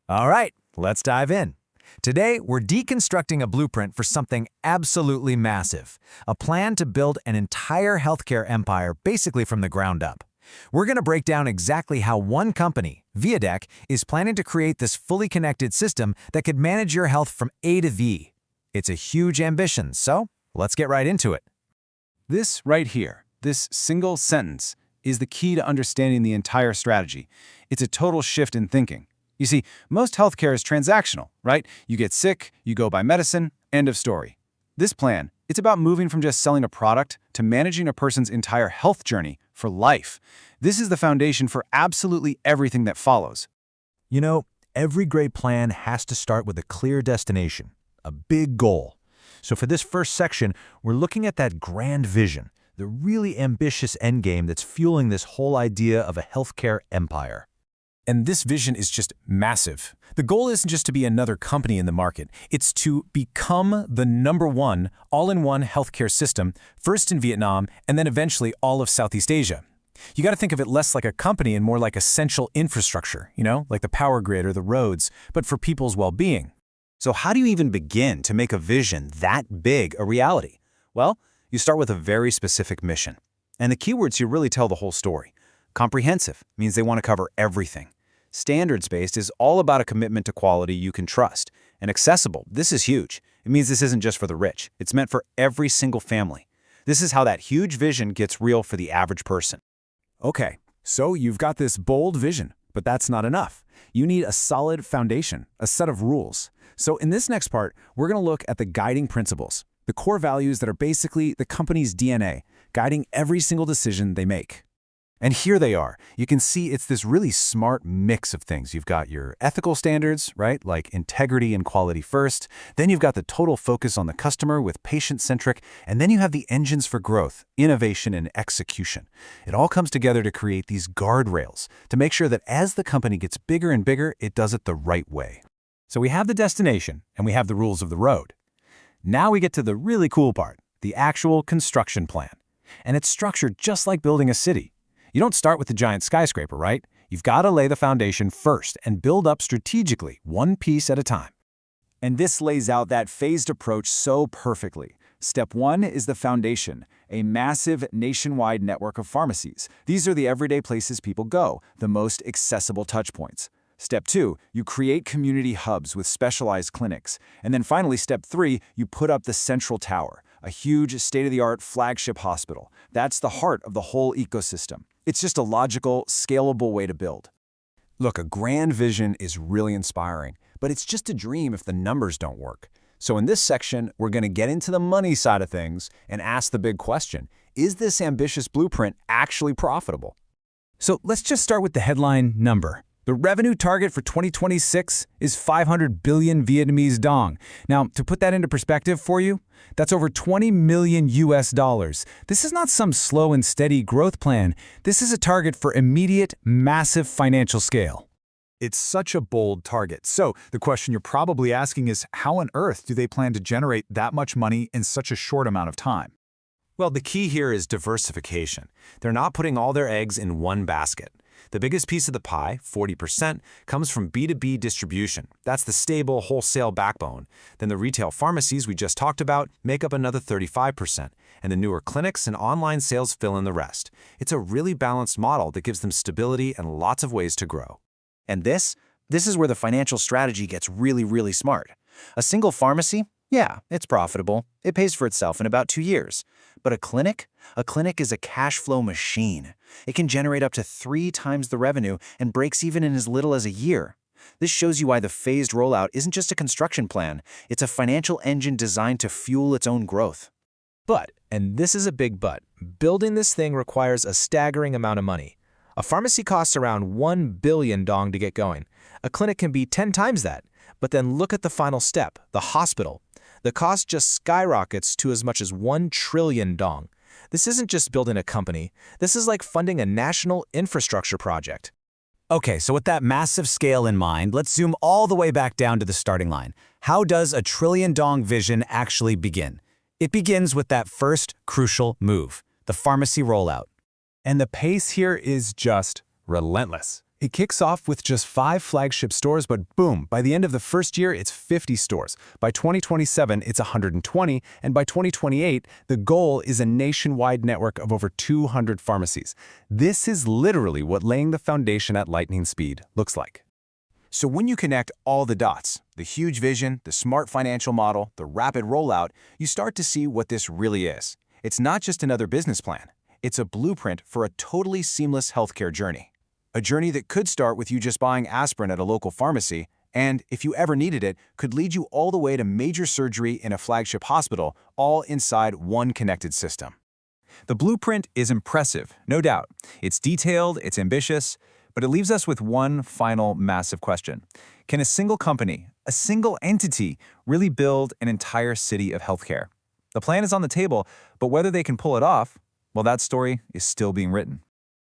All right, let's dive in. Today, we're deconstructing a blueprint for something absolutely massive, a plan to build an entire healthcare empire basically from the ground up. We're going to break down exactly how one company, VietDak, is planning to create this fully connected system that could manage your health from A to V. It's a huge ambition, so let's get right into it. This right here, this single sentence, is the key to understanding the entire strategy. It's a total shift in thinking. You see, most healthcare is transactional, right? You get sick, you go buy medicine, end of story. This plan, it's about moving from just selling a product to managing a person's entire health journey for life. This is the foundation for absolutely everything that follows. You know, every great plan has to start with a clear destination, a big goal. So for this first section, we're looking at that grand vision, the really ambitious endgame that's fueling this whole idea of a healthcare empire. And this vision is just massive. The goal isn't just to be another company in the market. It's to become the #1 all-in-one healthcare system, first in Vietnam and then eventually all of Southeast Asia. You got to think of it less like a company and more like essential infrastructure, like the power grid or the roads, but for people's well-being. So how do you even begin to make a vision that big a reality? Well, you start with a very specific mission. And the keywords here really tell the whole story. Comprehensive means they want to cover everything. Standards-based is all about a commitment to quality you can trust. And accessible, this is huge. It means this isn't just for the rich. It's meant for every single family. This is how that huge vision gets real for the average person. Okay, so you've got this bold vision, but that's not enough. You need a solid foundation, a set of rules. So in this next part, we're going to look at the guiding principles, the core values that are basically the company's DNA, guiding every single decision they make. And here they are. You can see it's this really smart mix of things. You've got your ethical standards, right? Like integrity and quality first. Then you've got the total focus on the customer with patient-centric. And then you have the engines for growth, innovation, and execution. It all comes together to create these guardrails to make sure that as the company gets bigger and bigger, it does it the right way. So we have the destination and we have the rules of the road. Now we get to the really cool part, the actual construction plan. And it's structured just like building a city. You don't start with the giant skyscraper, right? You've got to lay the foundation first and build up strategically, one piece at a time. And this lays out that phased approach so perfectly. Step 1 is the foundation, a massive nationwide network of pharmacies. These are the everyday places people go, the most accessible touchpoints. Step 2, you create community hubs with specialized clinics. And then finally, step 3, you put up the central tower, a huge state-of-the-art flagship hospital. That's the heart of the whole ecosystem. It's just a logical, scalable way to build. Look, a grand vision is really inspiring, but it's just a dream if the numbers don't work. So in this section, we're going to get into the money side of things and ask the big question, is this ambitious blueprint actually profitable? So let's just start with the headline number. The revenue target for 2026 is 500 billion Vietnamese dong. Now, to put that into perspective for you, that's over 20 million US dollars. This is not some slow and steady growth plan. This is a target for immediate, massive financial scale. It's such a bold target. So the question you're probably asking is, how on earth do they plan to generate that much money in such a short amount of time? Well, the key here is diversification. They're not putting all their eggs in one basket. The biggest piece of the pie, 40%, comes from B2B distribution. That's the stable wholesale backbone. Then the retail pharmacies we just talked about make up another 35%, and the newer clinics and online sales fill in the rest. It's a really balanced model that gives them stability and lots of ways to grow. And this is where the financial strategy gets really, really smart. A single pharmacy? Yeah, it's profitable. It pays for itself in about 2 years. But a clinic is a cash flow machine. It can generate up to 3 times the revenue and breaks even in as little as a year. This shows you why the phased rollout isn't just a construction plan. It's a financial engine designed to fuel its own growth. But, and this is a big but, building this thing requires a staggering amount of money. A pharmacy costs around 1 billion dong to get going. A clinic can be 10 times that. But then look at the final step, the hospital. The cost just skyrockets to as much as 1 trillion dong. This isn't just building a company. This is like funding a national infrastructure project. Okay, so with that massive scale in mind, let's zoom all the way back down to the starting line. How does a trillion dong vision actually begin? It begins with that first crucial move, the pharmacy rollout. And the pace here is just relentless. It kicks off with just 5 flagship stores, but boom, by the end of the first year, it's 50 stores. By 2027, it's 120, and by 2028, the goal is a nationwide network of over 200 pharmacies. This is literally what laying the foundation at lightning speed looks like. So when you connect all the dots, the huge vision, the smart financial model, the rapid rollout, you start to see what this really is. It's not just another business plan. It's a blueprint for a totally seamless healthcare journey. A journey that could start with you just buying aspirin at a local pharmacy, and, if you ever needed it, could lead you all the way to major surgery in a flagship hospital, all inside one connected system. The blueprint is impressive, no doubt. It's detailed, it's ambitious, but it leaves us with one final massive question. Can a single company, a single entity, really build an entire city of healthcare? The plan is on the table, but whether they can pull it off, well, that story is still being written.